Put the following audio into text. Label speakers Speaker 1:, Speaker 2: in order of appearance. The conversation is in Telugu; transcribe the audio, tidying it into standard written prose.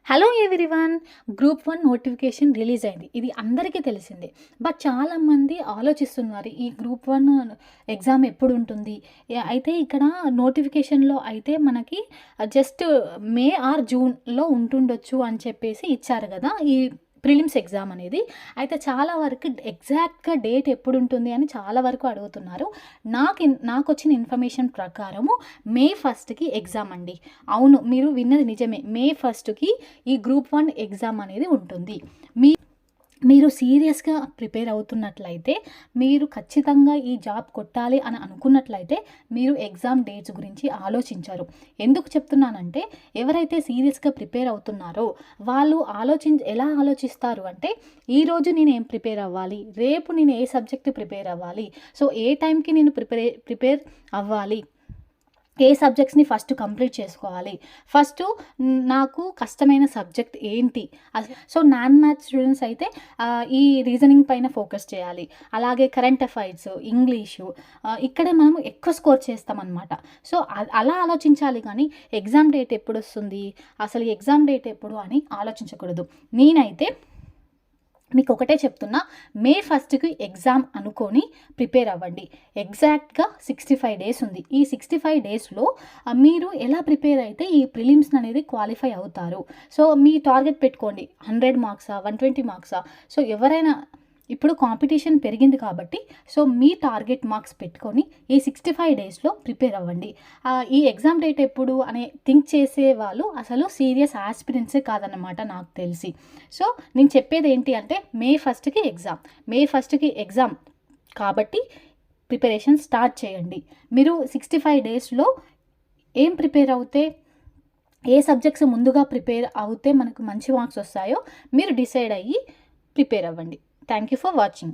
Speaker 1: Hello everyone. Group 1 notification release అయింది. ఇది అందరికీ తెలిసిందే. బట్ చాలామంది ఆలోచిస్తున్నారు ఈ గ్రూప్ 1 ఎగ్జామ్ ఎప్పుడు ఉంటుంది. అయితే ఇక్కడ నోటిఫికేషన్లో అయితే మనకి జస్ట్ మే ఆర్ జూన్లో ఉంటుండొచ్చు అని చెప్పేసి ఇచ్చారు కదా ఈ ప్రిలిమ్స్ ఎగ్జామ్ అనేది. అయితే చాలా వరకు ఎగ్జాక్ట్గా డేట్ ఎప్పుడు ఉంటుంది అని చాలా వరకు అడుగుతున్నారు. నాకు వచ్చిన ఇన్ఫర్మేషన్ ప్రకారము మే 1కి ఎగ్జామ్ అండి. అవును, మీరు విన్నది నిజమే. మే 1కి ఈ గ్రూప్ 1 ఎగ్జామ్ అనేది ఉంటుంది. మీరు సీరియస్గా ప్రిపేర్ అవుతున్నట్లయితే, మీరు ఖచ్చితంగా ఈ జాబ్ కొట్టాలి అని అనుకున్నట్లయితే మీరు ఎగ్జామ్ డేట్స్ గురించి ఆలోచించరు. ఎందుకు చెప్తున్నానంటే, ఎవరైతే సీరియస్గా ప్రిపేర్ అవుతున్నారో వాళ్ళు ఎలా ఆలోచిస్తారు అంటే, ఈరోజు నేను ఏం ప్రిపేర్ అవ్వాలి, రేపు నేను ఏ సబ్జెక్ట్ ప్రిపేర్ అవ్వాలి, సో ఏ టైంకి నేను ప్రిపేర్ అవ్వాలి, ఏ సబ్జెక్ట్స్ని ఫస్ట్ కంప్లీట్ చేసుకోవాలి, ఫస్ట్ నాకు కష్టమైన సబ్జెక్ట్ ఏంటి. సో నాన్ మ్యాథ్స్ స్టూడెంట్స్ అయితే ఈ రీజనింగ్ పైన ఫోకస్ చేయాలి. అలాగే కరెంట్ అఫైర్స్, ఇంగ్లీషు, ఇక్కడే మనం ఎక్కువ స్కోర్ చేస్తామన్నమాట. సో అలా ఆలోచించాలి, కానీ ఎగ్జామ్ డేట్ ఎప్పుడు వస్తుంది, అసలు ఎగ్జామ్ డేట్ ఎప్పుడు అని ఆలోచించకూడదు. నేనైతే మీకు ఒకటే చెప్తున్నా, మే 1కి ఎగ్జామ్ అనుకొని ప్రిపేర్ అవ్వండి. ఎగ్జాక్ట్గా 65 డేస్ ఉంది. ఈ 65 డేస్లో మీరు ఎలా ప్రిపేర్ అయితే ఈ ప్రిలిమ్స్ అనేది క్వాలిఫై అవుతారు. సో మీ టార్గెట్ పెట్టుకోండి. 100 మార్క్సా, 120 మార్క్సా. సో ఎవరైనా ఇప్పుడు కాంపిటీషన్ పెరిగింది కాబట్టి, సో మీ టార్గెట్ మార్క్స్ పెట్టుకొని ఈ 65 డేస్లో ప్రిపేర్ అవ్వండి. ఈ ఎగ్జామ్ డేట్ ఎప్పుడు అనే థింక్ చేసే వాళ్ళు అసలు సీరియస్ ఆస్పిరెంట్సే కాదన్నమాట నాకు తెలిసి. సో నేను చెప్పేది ఏంటి అంటే, మే 1కి ఎగ్జామ్ కాబట్టి ప్రిపరేషన్ స్టార్ట్ చేయండి. మీరు 65 డేస్లో ఏం ప్రిపేర్ అవుతే, ఏ సబ్జెక్ట్స్ ముందుగా ప్రిపేర్ అవుతే మనకు మంచి మార్క్స్ వస్తాయో మీరు డిసైడ్ అయ్యి ప్రిపేర్ అవ్వండి. Thank you for watching.